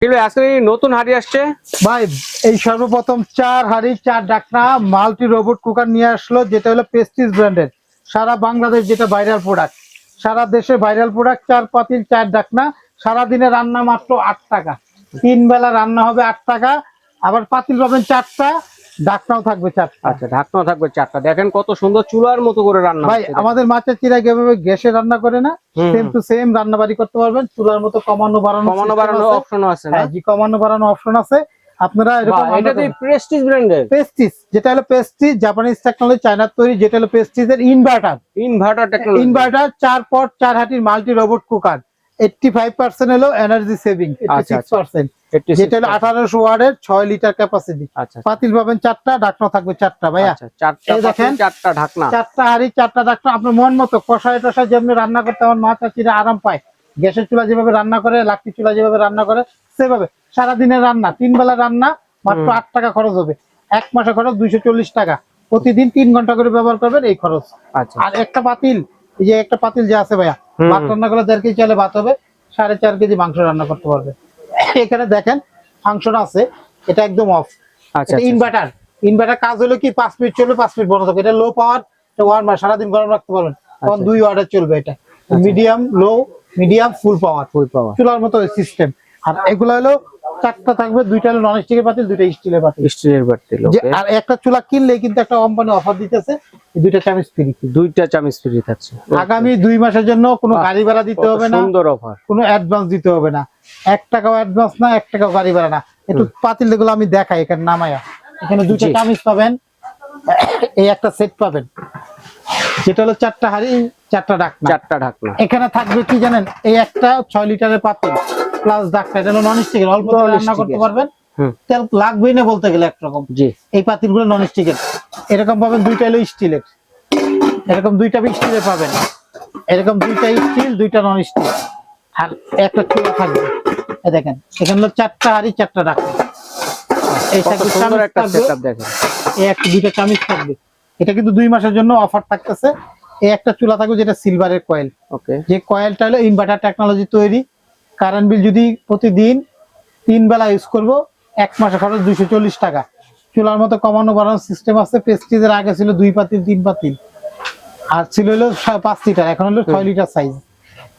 আজকে নতুন হাড়ি আসছে ভাই। এই সর্বপ্রথম 4 হাড়ি 4 ঢাকনা মাল্টি রোবট কুকার নিয়ে আসলো, যেটা হলো প্রেস্টিজ ব্র্যান্ডের। সারা বাংলাদেশ যেটা ভাইরাল প্রোডাক্ট, সারা দেশে ভাইরাল প্রোডাক্ট। 4 পাতিল 4 ঢাকনা, সারাদিনে রান্না মাত্র 8 টাকা। 3 বেলা রান্না হবে 8 টাকা। আবার পাতিল পাবেন 4টা, ঢাকনাও থাকবে 4টা। আচ্ছা, ঢাকনাও থাকবে 4টা। দেখেন কত সুন্দর চুলার মতো করে রান্না ভাই হচ্ছে। আমাদের মাছের চিরা যেভাবে গ্যাসে রান্না করে না, সেম টু সেম রান্না বাড়ি করতে পারবেন। চুলার মতো কমানো বাড়ানো অপশন আছে না? হ্যাঁ, জি, কমানো বাড়ানো অপশন আছে। আপনারা এরকম এটা কি প্রেস্টিজ ব্র্যান্ডের? প্রেস্টিজ, যেটা হলো প্রেস্টিজ জাপানিজ টেকনোলজি, চায়নার তৈরি, যেটা হলো প্রেস্টিজের ইনভার্টার টেকনোলজি। ইনভার্টার 4 পট 4 হাঁটির মাল্টি রোবট কুকার। 85% হলো এনার্জি সেভিং, 86%। যেটা হলো 1800 ওয়াটের 6 লিটার ক্যাপাসিটি। পাতিল পাবেন 4টা, ঢাকনা থাকবে 4টা। ভাইয়া এই দেখেন 4টা ঢাকনা, 4টা হাঁড়ি 4টা ঢাকনা। আপনার মন মতো কষায় টষায় যেমনি রান্না করতে আমার মাছ চাচিরা আরাম পায়। গ্যাসের চুলা যেভাবে রান্না করে, লাকড়ি চুলা যেভাবে রান্না করে, সেভাবে সারাদিনের রান্না 3 বেলা রান্না মাত্র 8 টাকা খরচ হবে। 1 মাসে খরচ 240 টাকা। প্রতিদিন 3 ঘন্টা করে ব্যবহার করবেন, এই খরচ। আর একটা পাতিল, এই যে একটা পাতিল যে আছে ভাইয়া, ভাত রান্না করলে 1.5 কেজি চালে ভাত হবে, 4.5 কেজি মাংস রান্না করতে পারবে। এখানে দেখেন ফাংশন আছে, এটা একদম অফ। ইনভার্টার কাজ হলো কি 5 মিনিট চলবে, 5 মিনিট বন্ধ থাকবে। এটা লো পাওয়ার, ওয়ান বার সারাদিন গরম রাখতে পারবেন। তখন 2 ওয়াটের চলবে এটা। মিডিয়াম লো, মিডিয়াম ফুল পাওয়ার চুলার মতো সিস্টেম। আর এগুলো হলো 4টা থাকবে, 2টা হলো নন স্টিকের পাতিল, 2টা স্টিলের পাতিল। আর একটা চুলা কিনলে কিন্তু একটা কোম্পানি অফার দিতেছে, 2টা চামচ ফ্রি থাকছে। আগামী 2 মাসের জন্য কোনো গাড়ি ভাড়া দিতে হবে না, সুন্দর অফার। কোনো অ্যাডভান্স দিতে হবে না, 1 টাকাও অ্যাডভান্স না, 1 টাকাও গাড়ি ভাড়া না। একটু পাতিল যেগুলো আমি দেখাই, এখানে নামায়া, এখানে 2টা চামচ পাবেন, এই একটা সেট পাবেন, যেটা হলো 4টা হাঁড়ি 4টা ঢাকনা। এখানে থাকবে কি জানেন, এই একটা 6 লিটারের পাতিল প্লাস ঢাকনা। এটা হলো নন স্টিকের, অল্প তেলে রান্না করতে পারবেন, তেল লাগবেই না বলতে গেলে একরকম। এই পাতিলগুলো নন স্টিকের। এরকম পাবেন 2টা হলো স্টিলের, এরকম 2টা স্টিলের পাবেন, এরকম 2টা স্টিল 2টা নন স্টিল। আর একটা চুলা থাকবে, এই দেখেন এখানে হলো 4টা হাঁড়ি 4টা ঢাকনা। এই সুন্দর একটা সেটআপ দেখেন, এই একটা 2টা চামচ থাকবে। এটা কিন্তু 2 মাসের জন্য অফার থাকতেছে। এই একটা চুলা থাকবে, যেটা সিলভারের কয়েল। যে কয়েলটা হলো ইনভার্টার টেকনোলজি তৈরি। কারেন্ট বিল যদি প্রতিদিন 3 বেলা ইউজ করব, 1 মাসে খরচ 240 টাকা। চুলার মতো কমানো বাড়ানোর সিস্টেম আছে। প্রেস্টিজের আগে ছিল 2 পাতিল 3 পাতিল, আর ছিল হলো 5 লিটার, এখন হলো 6 লিটার সাইজ।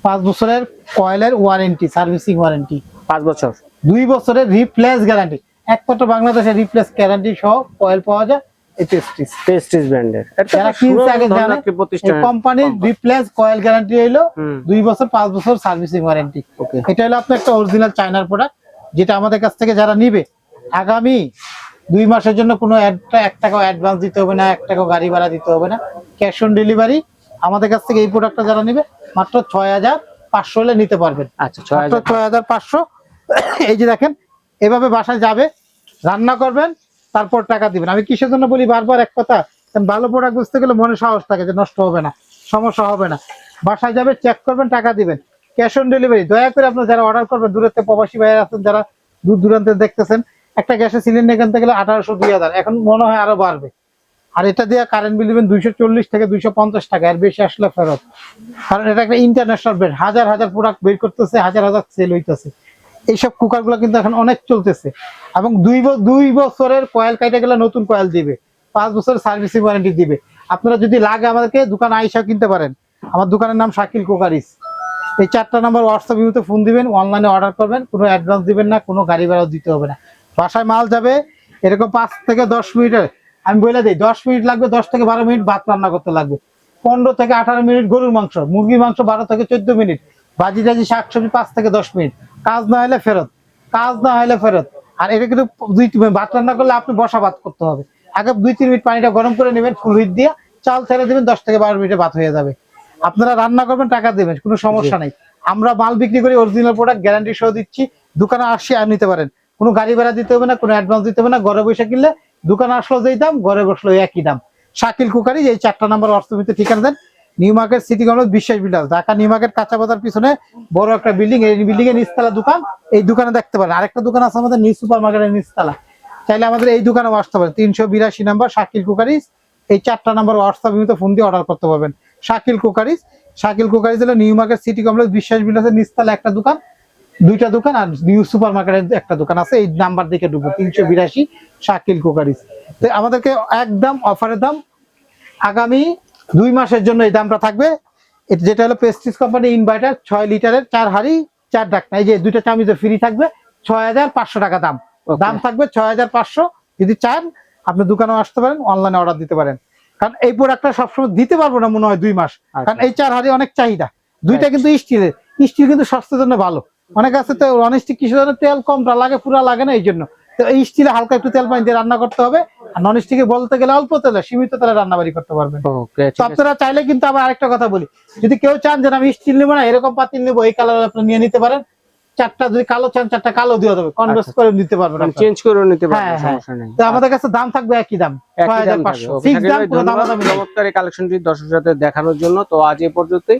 5 বছরের কয়েলের ওয়ারেন্টি, সার্ভিসিং ওয়ারেন্টি 5 বছর, 2 বছরের রিপ্লেস গ্যারান্টি। একমাত্র বাংলাদেশে রিপ্লেস গ্যারান্টি সহ কয়েল পাওয়া যায় এই প্রেস্টিজ ব্র্যান্ডের। যারা কিনছে আগে জানে, এই কোম্পানির রিপ্লেস কয়েল গ্যারান্টি হলো 2 বছর, 5 বছর সার্ভিসিং ওয়ারেন্টি। এটা হলো আপনার একটা অরিজিনাল চায়নার প্রোডাক্ট, যেটা আমাদের কাছ থেকে যারা নিবে আগামী 2 মাসের জন্য কোনো 1 টাকাও অ্যাডভান্স দিতে হবে না, 1 টাকাও গাড়ি ভাড়া দিতে হবে না, ক্যাশ অন ডেলিভারি। আমাদের কাছ থেকে এই প্রোডাক্টটা যারা নিবে মাত্র 6500 হলে নিতে পারবেন। আচ্ছা, 6500। এই যে দেখেন, এভাবে বাসায় যাবে, রান্না করবেন, তারপর টাকা দিবেন। আমি কিসের জন্য বলি বারবার এক কথা, ভালো প্রোডাক্ট বুঝতে গেলে মনে সাহস থাকে যে নষ্ট হবে না, সমস্যা হবে না। বাসায় যাবে, চেক করবেন, টাকা দিবেন, ক্যাশ অন ডেলিভারি। দয়া করে আপনারা যারা অর্ডার করবেন, দূরের থেকে প্রবাসী ভাইরা আছেন, যারা দূর দূরান্তে দেখতেছেন, একটা গ্যাসের সিলিন্ডার কিনতে গেলে 1800 2000, এখন মনে হয় আরো বাড়বে। আর এটা দিয়ে কারেন্ট বিল দিবেন 240 থেকে 250 টাকা, এর বেশি আসলে ফেরত। কারণ এটা একটা ইন্টারন্যাশনাল ব্র্যান্ড, হাজার হাজার প্রোডাক্ট বের করতেছে, হাজার হাজার সেল হইতেছে। এইসব কুকার গুলো কিন্তু এখন অনেক চলতেছে। এবং 2 বছরের কয়েল কাইটে গেলে নতুন কয়েল দিবে, 5 বছরের সার্ভিসিং ওয়ারেন্টি দিবে। আপনারা যদি লাগে আমাদেরকে দোকান আইসা কিনতে পারেন। আমার দোকানের নাম শাকিল কুকারিস। এই 4টা নাম্বার হোয়াটসঅ্যাপ ইউতে ফোন দিবেন, অনলাইনে অর্ডার করবেন, কোনো অ্যাডভান্স দিবেন না, কোনো গাড়ি ভাড়াও দিতে হবে না। বাসায় মাল যাবে এরকম 5 থেকে 10 মিনিটের। আমি বলে দিই 10 মিনিট লাগবে, 10 থেকে 12 মিনিট ভাত রান্না করতে লাগবে, 15 থেকে 18 মিনিট গরুর মাংস, মুরগির মাংস 12 থেকে 14 মিনিট, ভাজি টাজি শাকসবজি 5 থেকে 10 মিনিট। কাজ না হলে ফেরত, কাজ না হলে ফেরত। আর এটা কিন্তু ভাত রান্না করলে আপনি বসা ভাত করতে হবে। আগে 2-3 মিনিট পানিটা গরম করে নেবেন, ফুল হিট দিয়ে চাল ছেড়ে দিবেন, 10 থেকে 12 মিনিটে ভাত হয়ে যাবে। আপনারা রান্না করবেন, টাকা দেবেন, কোনো সমস্যা নাই। আমরা মাল বিক্রি করি অরিজিনাল প্রোডাক্ট, গ্যারান্টি সহ দিচ্ছি। দোকানে আসি আর নিতে পারেন, কোনো গাড়ি ভাড়া দিতে হবে না, কোনো অ্যাডভান্স দিতে হবে না। ঘরে বসে কিনলে দোকানে আসলো যেই দাম, ঘরে বসলো একই দাম। শাকিল কুকারি, এই 4টা নাম্বার হোয়াটসঅ্যাপে ঠিকানা দেন। নিউ মার্কেট সিটি কমপ্লেক্স, বিশ্বাস বিল্ডার্স, ঢাকা নিউ মার্কেট কাঁচা বাজার পিছনে বড় একটা বিল্ডিং, এই বিল্ডিং এর নিচতলা দোকান। এই দোকানে দেখতে পারেন। আরেকটা দোকান আছে আমাদের নিউ সুপার মার্কেটের নিচতলা, চাইলে আমাদের এই দোকানে আসতে পারেন। 382 নাম্বার শাকিল কুকারিস। এই 4টা নাম্বার হোয়াটসঅ্যাপে ফোন দিয়ে অর্ডার করতে পারবেন। শাকিল কুকারিস হলো নিউ মার্কেট সিটি কমপ্লেক্স, বিশ্বাস বিল্ডার্সের নিচতলা একটা দোকান। দুইটা দোকান আর নিউ সুপার মার্কেটের একটা দোকান আছে, এই নাম্বার দিকে ঢুকবো 382 শাকিল কুকারিজ। তো আমাদেরকে একদম অফারের দাম, আগামী 2 মাসের জন্য এই দামটা থাকবে। এটা যেটা হলো প্রেস্টিজ কোম্পানি ইনভার্টার 6 লিটারের 4 হাড়ি 4 ঢাকনা, এই যে দুইটা চামিজের ফ্রি থাকবে, 6500 টাকা দাম। দাম থাকবে 6500। যদি চান আপনি দোকানেও আসতে পারেন, অনলাইনে অর্ডার দিতে পারেন, কারণ এই প্রোডাক্টটা সবসময় দিতে পারবো না মনে হয় 2 মাস, কারণ এই 4 হাড়ি অনেক চাহিদা। দুইটা কিন্তু স্টিলের, স্টিল কিন্তু স্বাস্থ্যের জন্য ভালো। অনেক আছে তো ননস্টিক কিসের জন্য, তেল কমটা লাগে, পুরা লাগে না, এই জন্য। তো এই স্টিলে হালকা একটু তেল পানি দিয়ে রান্না করতে হবে, আর ননস্টিকে বলতে গেলে অল্প তেলে সীমিত তেলে রান্না বাড়ি করতে পারবেন। ওকে, তো আপনারা চাইলে কিন্তু আবার আরেকটা কথা বলি, যদি কেউ চান যে আমি স্টিল নেবো না, এরকম পাতিল নেবো, এই কালার আপনি নিয়ে নিতে পারেন। 4টা যদি কালো চান 4টা কালো দিয়ে দেবে, কনভার্স করে দিতে পারবেন, চেঞ্জ করে নিতে পারবেন, হ্যাঁ, হ্যাঁ। সমস্যা নেই। তো আমাদের কাছে দাম থাকবে একই দাম, 6500 ফিক্স দাম, পুরো দাম। চমৎকার এই কালেকশনটি দর্শকদের সাথে দেখানোর জন্য। তো আজ এই পর্যন্তই।